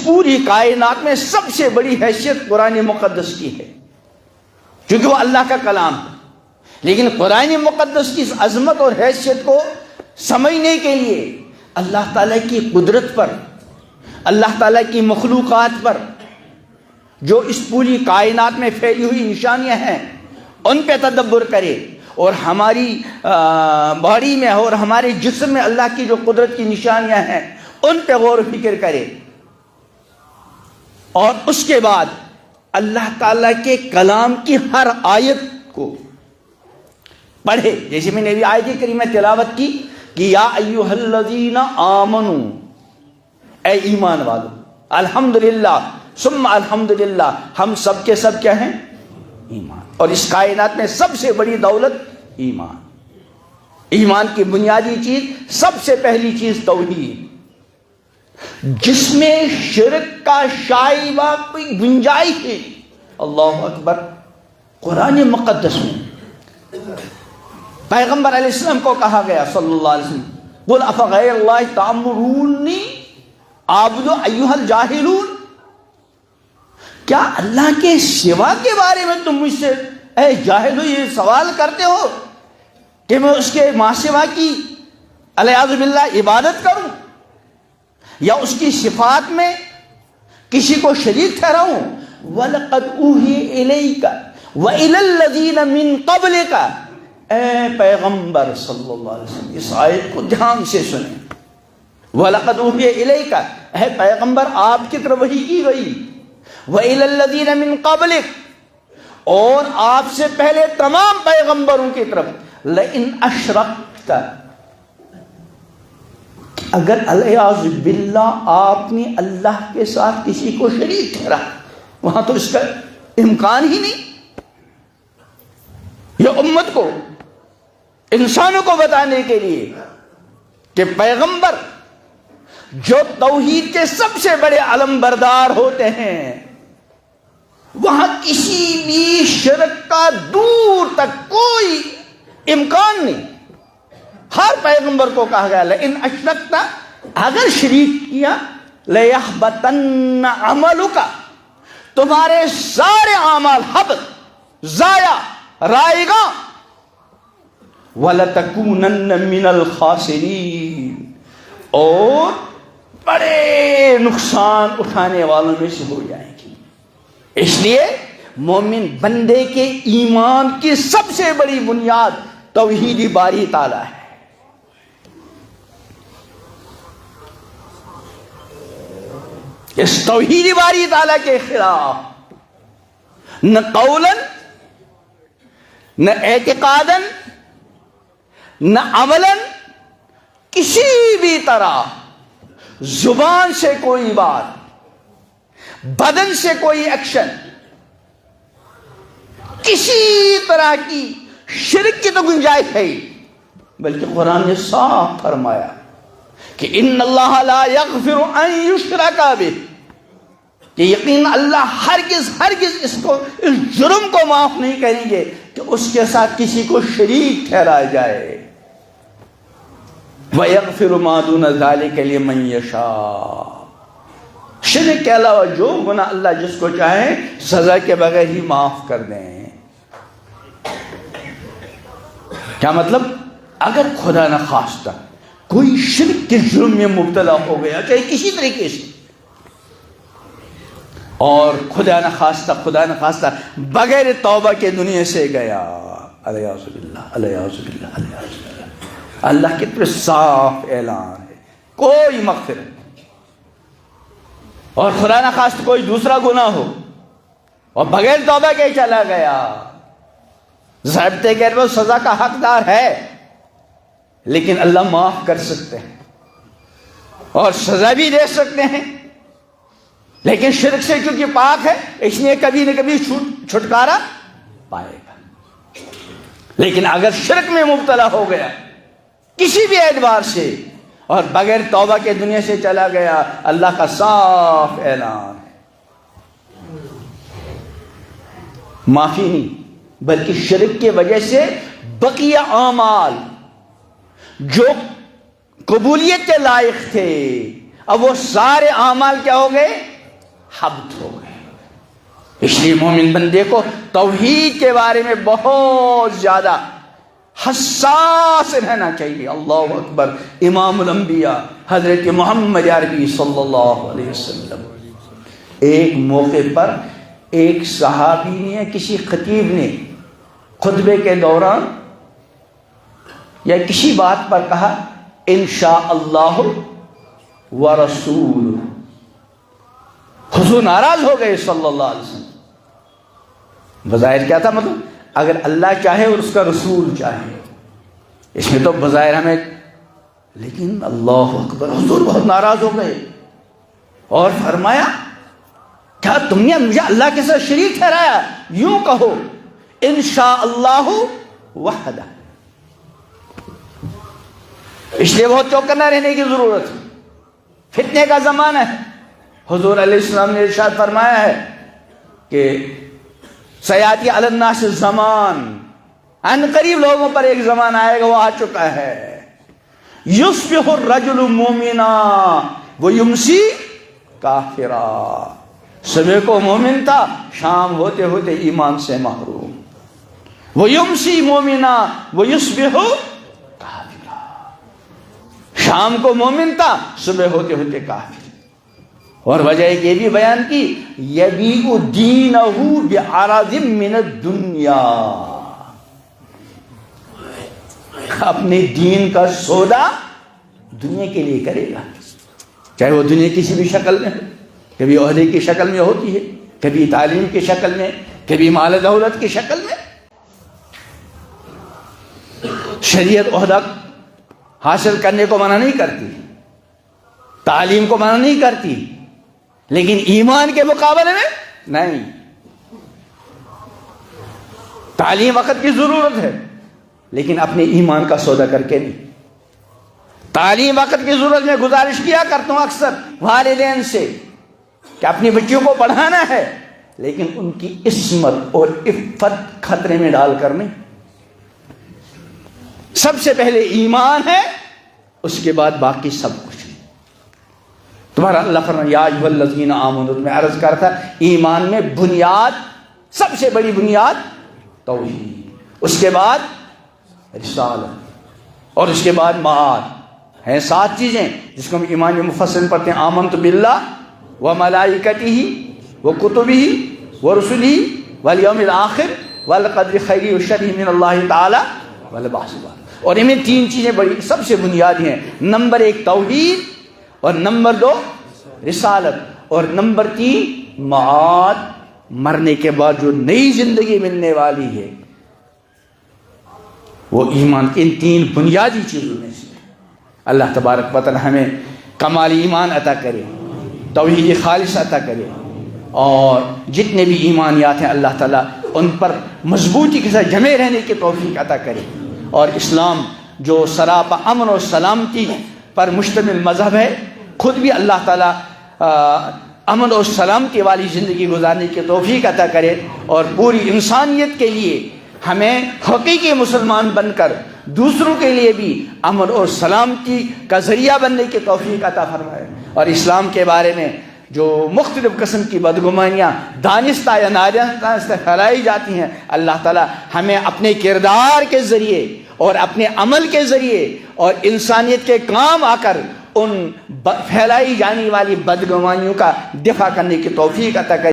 پوری کائنات میں سب سے بڑی حیثیت قرآن مقدس کی ہے، کیونکہ وہ اللہ کا کلام ہے۔ لیکن قرآن مقدس کی اس عظمت اور حیثیت کو سمجھنے کے لیے اللہ تعالیٰ کی قدرت پر، اللہ تعالیٰ کی مخلوقات پر، جو اس پوری کائنات میں پھیلی ہوئی نشانیاں ہیں، ان پہ تدبر کرے، اور ہماری باڈی میں اور ہمارے جسم میں اللہ کی جو قدرت کی نشانیاں ہیں ان پہ غور و فکر کرے، اور اس کے بعد اللہ تعالیٰ کے کلام کی ہر آیت کو پڑھے۔ جیسے میں نے ابھی آیت کریمہ تلاوت کی کہ یا ایھا الذین آمنو، اے ایمان والو، الحمدللہ ثم الحمدللہ، ہم سب کے سب کیا ہیں؟ ایمان۔ اور اس کائنات میں سب سے بڑی دولت ایمان، ایمان کی بنیادی چیز، سب سے پہلی چیز توحید، جس میں شرک کا شائبہ کوئی گنجائش ہے۔ اللہ اکبر۔ قرآن مقدس میں پیغمبر علیہ السلام کو کہا گیا صلی اللہ علیہ وسلم، قل افغیر اللہ تأمرونی اعبد ایھا الجاہلون، کیا اللہ کے سوا کے بارے میں تم مجھ سے اے جاہلو یہ سوال کرتے ہو کہ میں اس کے ماں سوا کی الیاذ باللہ عبادت کروں، یا اس کی صفات میں کسی کو شریک ٹھہراؤں؟ وَلَقَدْ أُوحِيَ إِلَيْكَ وَإِلَى الَّذِينَ مِن قَبْلِكَ، اے پیغمبر صلی اللہ علیہ وسلم اس آیت کو دھیان سے سنیں۔ وَلَقَدْ أُوحِيَ إِلَيْكَ، اے پیغمبر آپ کی طرف وحی کی گئی، وَإِلَى الَّذِينَ مِن قَبْلِكَ، اور آپ سے پہلے تمام پیغمبروں کی طرف، لَئِنْ أَشْرَكْتَ، اگر الیاذ باللہ آپ نے اللہ کے ساتھ کسی کو شریک ٹھہرا، وہاں تو اس کا امکان ہی نہیں۔ یہ امت کو، انسانوں کو بتانے کے لیے کہ پیغمبر جو توحید کے سب سے بڑے علم بردار ہوتے ہیں، وہاں کسی بھی شرک کا دور تک کوئی امکان نہیں۔ ہر پیغمبر کو کہا گیا لئن اشرکت، اگر شریک کیا، لیحبطن عملک، تمہارے سارے اعمال حبط، ضائع، رائگاں، وَلَتَكُونَنَّ مِنَ الْخَاسِرِينَ، اور بڑے نقصان اٹھانے والوں میں سے ہو جائیں گی۔ اس لیے مومن بندے کے ایمان کی سب سے بڑی بنیاد توحید باری تعالیٰ ہے۔ اس توحید باری تعالیٰ کے خلاف نہ قولاً، نہ اعتقاداً، نہ عملاً، کسی بھی طرح زبان سے کوئی بات، بدن سے کوئی ایکشن، کسی طرح کی شرک کی تو گنجائش ہے، بلکہ قرآن نے صاف فرمایا کہ ان اللہ لا یغفر ان یشرک بہ، کہ یقین اللہ ہرگز اس جرم کو معاف نہیں کریں گے کہ اس کے ساتھ کسی کو شریک ٹھہرایا جائے۔ وَيَغْفِرُ مَا دُونَ ذَلِكَ لِمَن يَشَاءُ، شرک کے علاوہ جو گناہ اللہ جس کو چاہے سزا کے بغیر ہی معاف کر دیں۔ کیا مطلب؟ اگر خدا نہ خواستہ کوئی شرک کے جرم میں مبتلا ہو گیا، چاہے کسی طریقے سے، اور خدا نہ خواستہ بغیر توبہ کے دنیا سے گیا، الیاذ باللہ، الیاذ باللہ، الیاذ باللہ، اللہ کی طرف صاف اعلان ہے کوئی مغفرت نہیں۔ اور خدا نہ خواستہ کوئی دوسرا گناہ ہو اور بغیر توبہ کے چلا گیا، ضابطے کے وہ سزا کا حقدار ہے، لیکن اللہ معاف کر سکتے ہیں اور سزا بھی دے سکتے ہیں، لیکن شرک سے چونکہ پاک ہے اس لیے کبھی نہ کبھی چھٹکارا پائے گا۔ لیکن اگر شرک میں مبتلا ہو گیا کسی بھی اعتبار سے اور بغیر توبہ کے دنیا سے چلا گیا، اللہ کا صاف اعلان ہے معافی نہیں، بلکہ شرک کی وجہ سے بقیہ اعمال جو قبولیت کے لائق تھے، اب وہ سارے اعمال کیا ہو گئے؟ حبط ہو گئے۔ اس لیے مومن بندے کو توحید کے بارے میں بہت زیادہ حساس رہنا چاہیے۔ اللہ اکبر۔ امام الانبیاء حضرت محمد عربی صلی اللہ علیہ وسلم ایک موقع پر ایک صحابی نے، کسی خطیب نے خطبے کے دوران یا کسی بات پر کہا انشاءاللہ ورسول۔ حضور ناراض ہو گئے صلی اللہ علیہ وسلم۔ بظاہر کیا تھا مطلب؟ اگر اللہ چاہے اور اس کا رسول چاہے، اس میں تو بظاہر ہمیں، لیکن اللہ اکبر، حضور بہت ناراض ہو گئے اور فرمایا کیا تم نے مجھے اللہ کے ساتھ شریک ٹھہرایا؟ یوں کہو انشاءاللہ وحدہ۔ اس لیے بہت چوکنا رہنے کی ضرورت ہے، فتنے کا زمانہ ہے۔ حضور علیہ السلام نے ارشاد فرمایا ہے کہ سیاتی علی الناس الزمان، ان قریب لوگوں پر ایک زمانہ آئے گا، وہ آ چکا ہے، یصبح الرجل مومنا ویمسی کافرا۔ صبح کو مومن تھا، شام ہوتے ہوتے ایمان سے محروم۔ ویمسی مومنا ویصبح کافرا، شام کو مومن تھا، صبح ہوتے ہوتے کافر۔ اور وجہ ایک یہ بھی بیان کی، یبیع دینہ بعرض من الدنیا، اپنے دین کا سودا دنیا کے لیے کرے گا، چاہے وہ دنیا کسی بھی شکل میں ہو، کبھی عہدے کی شکل میں ہوتی ہے، کبھی تعلیم کی شکل میں، کبھی مال دولت کی شکل میں۔ شریعت عہدہ حاصل کرنے کو منع نہیں کرتی، تعلیم کو منع نہیں کرتی، لیکن ایمان کے مقابلے میں نہیں۔ تعلیم وقت کی ضرورت ہے، لیکن اپنے ایمان کا سودا کر کے نہیں۔ تعلیم وقت کی ضرورت میں گزارش کیا کرتا ہوں اکثر والدین سے کہ اپنی بچیوں کو پڑھانا ہے، لیکن ان کی عصمت اور عفت خطرے میں ڈال کر نہیں۔ سب سے پہلے ایمان ہے، اس کے بعد باقی سب کچھ۔ تمہارا اللہ فرمایا یا ایھا الذین آمنوا، میں عرض کرتا ایمان میں بنیاد، سب سے بڑی بنیاد توحید، اس کے بعد رسالت، اور اس کے بعد معاد ہیں۔ 7 چیزیں جس کو ہم ایمان میں مفصل پڑھتے ہیں، آمنت باللہ وملائکتہ وکتبہ ورسلہ والیوم الآخر والقدر خیرہ وشرہ من اللہ تعالی والبعث۔ اور ان میں 3 چیزیں بڑی سب سے بنیادی ہیں، نمبر 1 توحید، اور نمبر 2 رسالت، اور نمبر 3 معاد، مرنے کے بعد جو نئی زندگی ملنے والی ہے وہ ایمان کی ان 3 بنیادی چیزوں میں سے۔ اللہ تبارک و تعالی ہمیں کمال ایمان عطا کرے، توحید خالص عطا کرے، اور جتنے بھی ایمانیات ہیں اللہ تعالیٰ ان پر مضبوطی کے ساتھ جمے رہنے کی توفیق عطا کرے۔ اور اسلام جو سراپا امن و سلامتی پر مشتمل مذہب ہے، خود بھی اللہ تعالیٰ امن و سلامتی والی زندگی گزارنے کی توفیق عطا کرے، اور پوری انسانیت کے لیے ہمیں حقیقی مسلمان بن کر دوسروں کے لیے بھی امن اور سلامتی کا ذریعہ بننے کی توفیق عطا فرمائے۔ اور اسلام کے بارے میں جو مختلف قسم کی بدگمانیاں دانستہ یا نادانستہ پھیلائی جاتی ہیں، اللہ تعالیٰ ہمیں اپنے کردار کے ذریعے اور اپنے عمل کے ذریعے اور انسانیت کے کام آ کر ان پھیلائی جانے والی بدگمانیوں کا دفاع کرنے کی توفیق عطا کرے۔